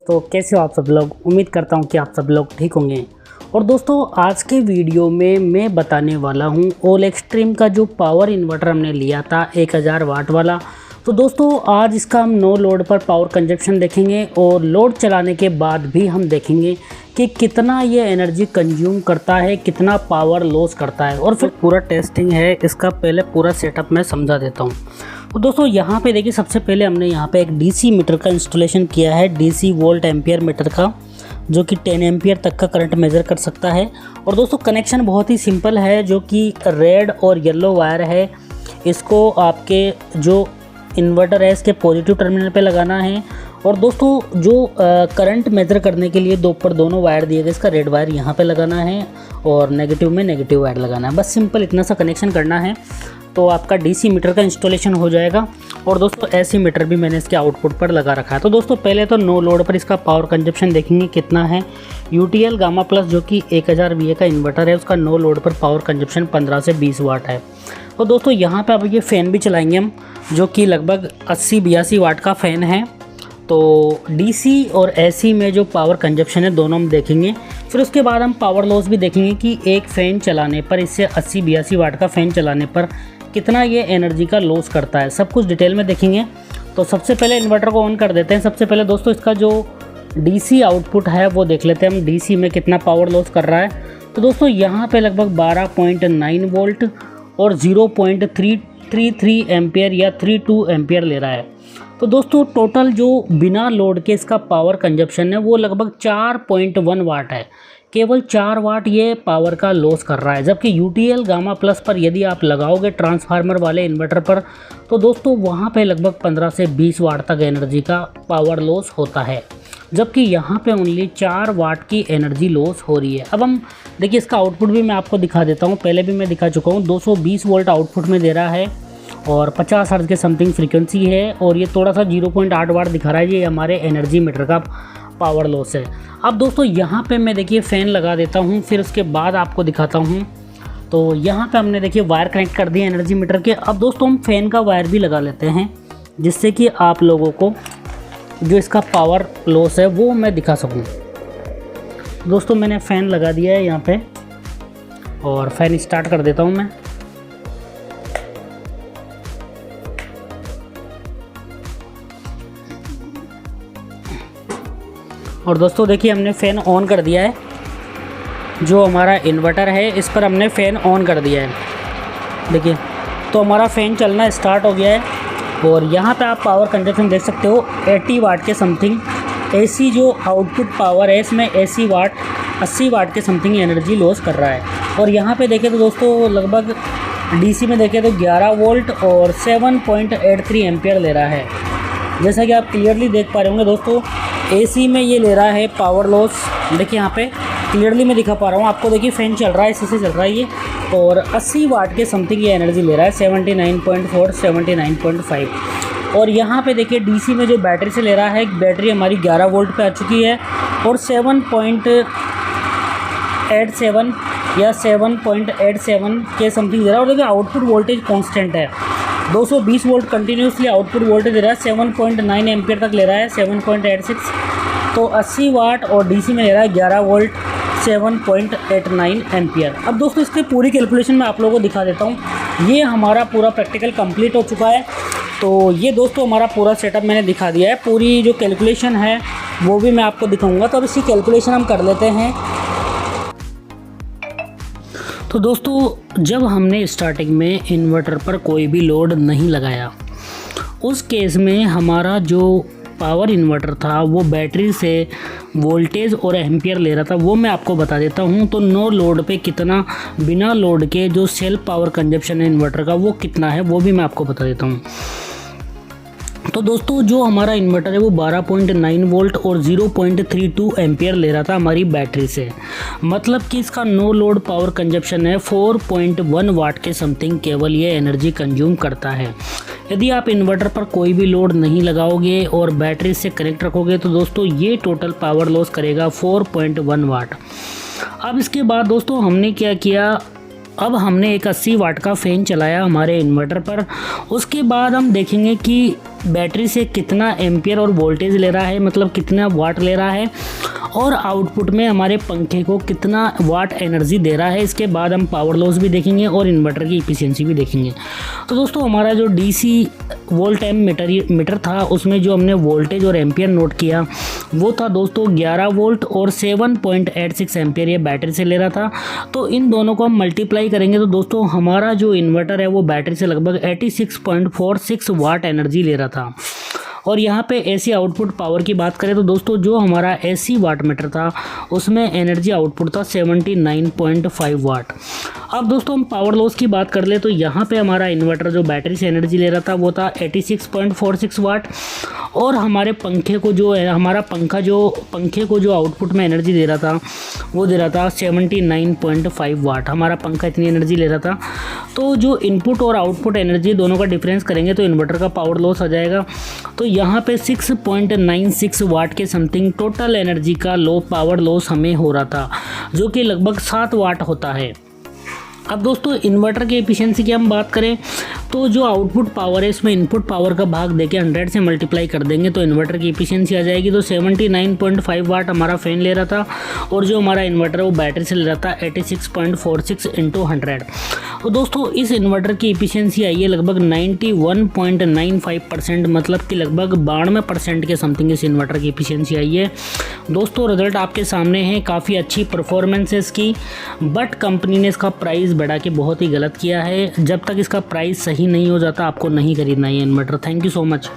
तो कैसे हो आप सब लोग। उम्मीद करता हूँ कि आप सब लोग ठीक होंगे। और दोस्तों आज के वीडियो में मैं बताने वाला हूँ ऑल एक्सट्रीम का जो पावर इन्वर्टर हमने लिया था 1000 वाट वाला। तो दोस्तों आज इसका हम नो लोड पर पावर कंजप्शन देखेंगे और लोड चलाने के बाद भी हम देखेंगे कि कितना ये एनर्जी कंज्यूम करता है, कितना पावर लॉस करता है और फिर पूरा टेस्टिंग है इसका। पहले पूरा सेटअप मैं समझा देता हूँ। तो दोस्तों यहाँ पे देखिए सबसे पहले हमने यहाँ पे एक डीसी मीटर का इंस्टॉलेशन किया है, डीसी वोल्ट एम्पियर मीटर का, जो कि 10 एम्पियर तक का करंट मेज़र कर सकता है। और दोस्तों कनेक्शन बहुत ही सिंपल है, जो कि रेड और येलो वायर है। इसको आपके जो इन्वर्टर है इसके पॉजिटिव टर्मिनल पे लगाना है। और दोस्तों जो करंट मेज़र करने के लिए दोनों वायर दिए गए, इसका रेड वायर यहाँ पे लगाना है और नेगेटिव में नेगेटिव वायर लगाना है। बस सिंपल इतना सा कनेक्शन करना है तो आपका डीसी मीटर का इंस्टॉलेशन हो जाएगा। और दोस्तों एसी मीटर भी मैंने इसके आउटपुट पर लगा रखा है। तो दोस्तों पहले तो नो लोड पर इसका पावर कंजप्शन देखेंगे कितना है। यूटीएल गामा प्लस जो कि 1000 VA का इन्वर्टर है, उसका नो लोड पर पावर कंजप्शन 15 से 20 वाट है। तो दोस्तों यहाँ पे अब ये फ़ैन भी चलाएंगे हम, जो कि लगभग 80-82 वाट का फ़ैन है। तो डीसी और एसी में जो पावर कंजप्शन है दोनों हम देखेंगे। फिर उसके बाद हम पावर लॉस भी देखेंगे कि एक फ़ैन चलाने पर, इससे 80-82 वाट का फ़ैन चलाने पर कितना ये एनर्जी का लॉस करता है, सब कुछ डिटेल में देखेंगे। तो सबसे पहले इन्वर्टर को ऑन कर देते हैं। सबसे पहले दोस्तों इसका जो डीसी आउटपुट है वो देख लेते हैं हम, डीसी में कितना पावर लॉस कर रहा है। तो दोस्तों यहाँ पे लगभग 12.9 वोल्ट और 0.333 एम्पियर या 32 एम्पियर ले रहा है। तो दोस्तों टोटल जो बिना लोड के इसका पावर कंजप्शन है वो लगभग 4.1 वाट है। केवल 4 वाट ये पावर का लॉस कर रहा है। जबकि यूटीएल गामा प्लस पर यदि आप लगाओगे ट्रांसफार्मर वाले इन्वर्टर पर, तो दोस्तों वहाँ पे लगभग 15 से 20 वाट तक एनर्जी का पावर लॉस होता है। जबकि यहाँ पे ओनली 4 वाट की एनर्जी लॉस हो रही है। अब हम देखिए इसका आउटपुट भी मैं आपको दिखा देता हूँ, पहले भी मैं दिखा चुका हूँ। 220 वोल्ट आउटपुट में दे रहा है और 50 हर्ट्ज के समथिंग फ्रीक्वेंसी है। और ये थोड़ा सा 0.8 वाट दिखा रहा है, ये हमारे एनर्जी मीटर का पावर लॉस है। अब दोस्तों यहाँ पे मैं देखिए फ़ैन लगा देता हूँ, फिर उसके बाद आपको दिखाता हूँ। तो यहाँ पे हमने देखिए वायर कनेक्ट कर दिए एनर्जी मीटर के। अब दोस्तों हम फ़ैन का वायर भी लगा लेते हैं, जिससे कि आप लोगों को जो इसका पावर लॉस है वो मैं दिखा सकूँ। दोस्तों मैंने फ़ैन लगा दिया है यहाँ पे और फ़ैन स्टार्ट कर देता हूँ मैं। और दोस्तों देखिए हमने फ़ैन ऑन कर दिया है। जो हमारा इन्वर्टर है इस पर हमने फ़ैन ऑन कर दिया है। देखिए तो हमारा फ़ैन चलना स्टार्ट हो गया है। और यहाँ पे आप पावर कंजप्शन देख सकते हो 80 वाट के समथिंग। एसी जो आउटपुट पावर है इसमें एसी वाट 80 वाट के समथिंग एनर्जी लॉस कर रहा है। और यहाँ पे देखें तो दोस्तों लगभग डीसी में देखें तो 11 वोल्ट और 7.83 एम्पियर ले रहा है। जैसा कि आप क्लियरली देख पा रहे होंगे दोस्तों, एसी में ये ले रहा है पावर लॉस। देखिए यहाँ पे क्लियरली मैं दिखा पा रहा हूँ आपको। देखिए फ़ैन चल रहा है, इसी से चल रहा है ये। और 80 वाट के समथिंग ये एनर्जी ले रहा है, 79.4 79.5। और यहाँ पे देखिए डीसी में जो बैटरी से ले रहा है, बैटरी हमारी 11 वोल्ट पे आ चुकी है और 7.87 या 7.87 के समथिंग दे रहा है। और देखिए आउटपुट वोल्टेज कांस्टेंट है, 220 वोल्ट कंटिन्यूसली आउटपुट वोल्टेज दे रहा है। 7.9 एम्पियर तक ले रहा है, 7.86। तो 80 वाट और डीसी में ले रहा है 11 वोल्ट 7.89 एम्पियर। अब दोस्तों इसकी पूरी कैलकुलेशन मैं आप लोगों को दिखा देता हूँ। ये हमारा पूरा प्रैक्टिकल कंप्लीट हो चुका है। तो ये दोस्तों हमारा पूरा सेटअप मैंने दिखा दिया है। पूरी जो कैलकुलेशन है वो भी मैं आपको दिखाऊंगा। तो अब इसकी कैलकुलेशन हम कर लेते हैं। तो दोस्तों जब हमने स्टार्टिंग में इन्वर्टर पर कोई भी लोड नहीं लगाया, उस केस में हमारा जो पावर इन्वर्टर था वो बैटरी से वोल्टेज और एम्पियर ले रहा था, वो मैं आपको बता देता हूँ। तो नो लोड पे कितना बिना लोड के जो सेल्फ पावर कंजप्शन है इन्वर्टर का वो कितना है वो भी मैं आपको बता देता हूँ। तो दोस्तों जो हमारा इन्वर्टर है वो 12.9 वोल्ट और 0.32 एम्पियर ले रहा था हमारी बैटरी से। मतलब कि इसका नो लोड पावर कंजप्शन है 4.1 वाट के समथिंग केवल ये एनर्जी कंज्यूम करता है। यदि आप इन्वर्टर पर कोई भी लोड नहीं लगाओगे और बैटरी से कनेक्ट रखोगे तो दोस्तों ये टोटल पावर लॉस करेगा 4.1 वाट। अब इसके बाद दोस्तों हमने क्या किया, अब हमने एक 80 वाट का फ़ैन चलाया हमारे इन्वर्टर पर। उसके बाद हम देखेंगे कि बैटरी से कितना एम्पियर और वोल्टेज ले रहा है, मतलब कितना वाट ले रहा है, और आउटपुट में हमारे पंखे को कितना वाट एनर्जी दे रहा है। इसके बाद हम पावर लॉस भी देखेंगे और इन्वर्टर की एफिशिएंसी भी देखेंगे। तो दोस्तों हमारा जो डीसी वोल्ट एम मीटर था उसमें जो हमने वोल्टेज और एम्पियर नोट किया वो था दोस्तों 11 वोल्ट और 7.86 एम्पियर ये बैटरी से ले रहा था। तो इन दोनों को हम मल्टीप्लाई करेंगे तो दोस्तों हमारा जो इन्वर्टर है वो बैटरी से लगभग 86.46 वाट एनर्जी ले रहा था। और यहाँ पे एसी आउटपुट पावर की बात करें तो दोस्तों जो हमारा एसी वाट मीटर था उसमें एनर्जी आउटपुट था 79.5 वाट। अब दोस्तों हम पावर लॉस की बात कर ले तो यहाँ पे हमारा इन्वर्टर जो बैटरी से एनर्जी ले रहा था वो था 86.46 वाट, और हमारे पंखे को जो है हमारा पंखे को जो आउटपुट में एनर्जी दे रहा था वो दे रहा था 79.5 वाट। हमारा पंखा इतनी एनर्जी ले रहा था। तो जो इनपुट और आउटपुट एनर्जी दोनों का डिफरेंस करेंगे तो इन्वर्टर का पावर लॉस आ जाएगा। तो यहाँ पे 6.96 वाट के समथिंग टोटल एनर्जी का पावर लॉस हमें हो रहा था, जो कि लगभग 7 वाट होता है। अब दोस्तों इन्वर्टर की एफिशिएंसी की हम बात करें तो जो आउटपुट पावर है इसमें इनपुट पावर का भाग देके 100 से मल्टीप्लाई कर देंगे तो इन्वर्टर की एफिशिएंसी आ जाएगी। तो 79.5 वाट हमारा फ़ैन ले रहा था और जो हमारा इन्वर्टर है वो बैटरी से ले रहा था 86.46 × 100। तो दोस्तों इस इन्वर्टर की एफिशिएंसी आई है लगभग 91.95%, मतलब कि लगभग 92% के समथिंग इस इन्वर्टर की एफिशिएंसी आई है। दोस्तों रिजल्ट आपके सामने है, काफ़ी अच्छी परफॉर्मेंस है इसकी, बट कंपनी ने इसका प्राइस बढ़ा के बहुत ही गलत किया है। जब तक इसका प्राइस सही नहीं हो जाता आपको नहीं खरीदना है inverter. Thank you so much.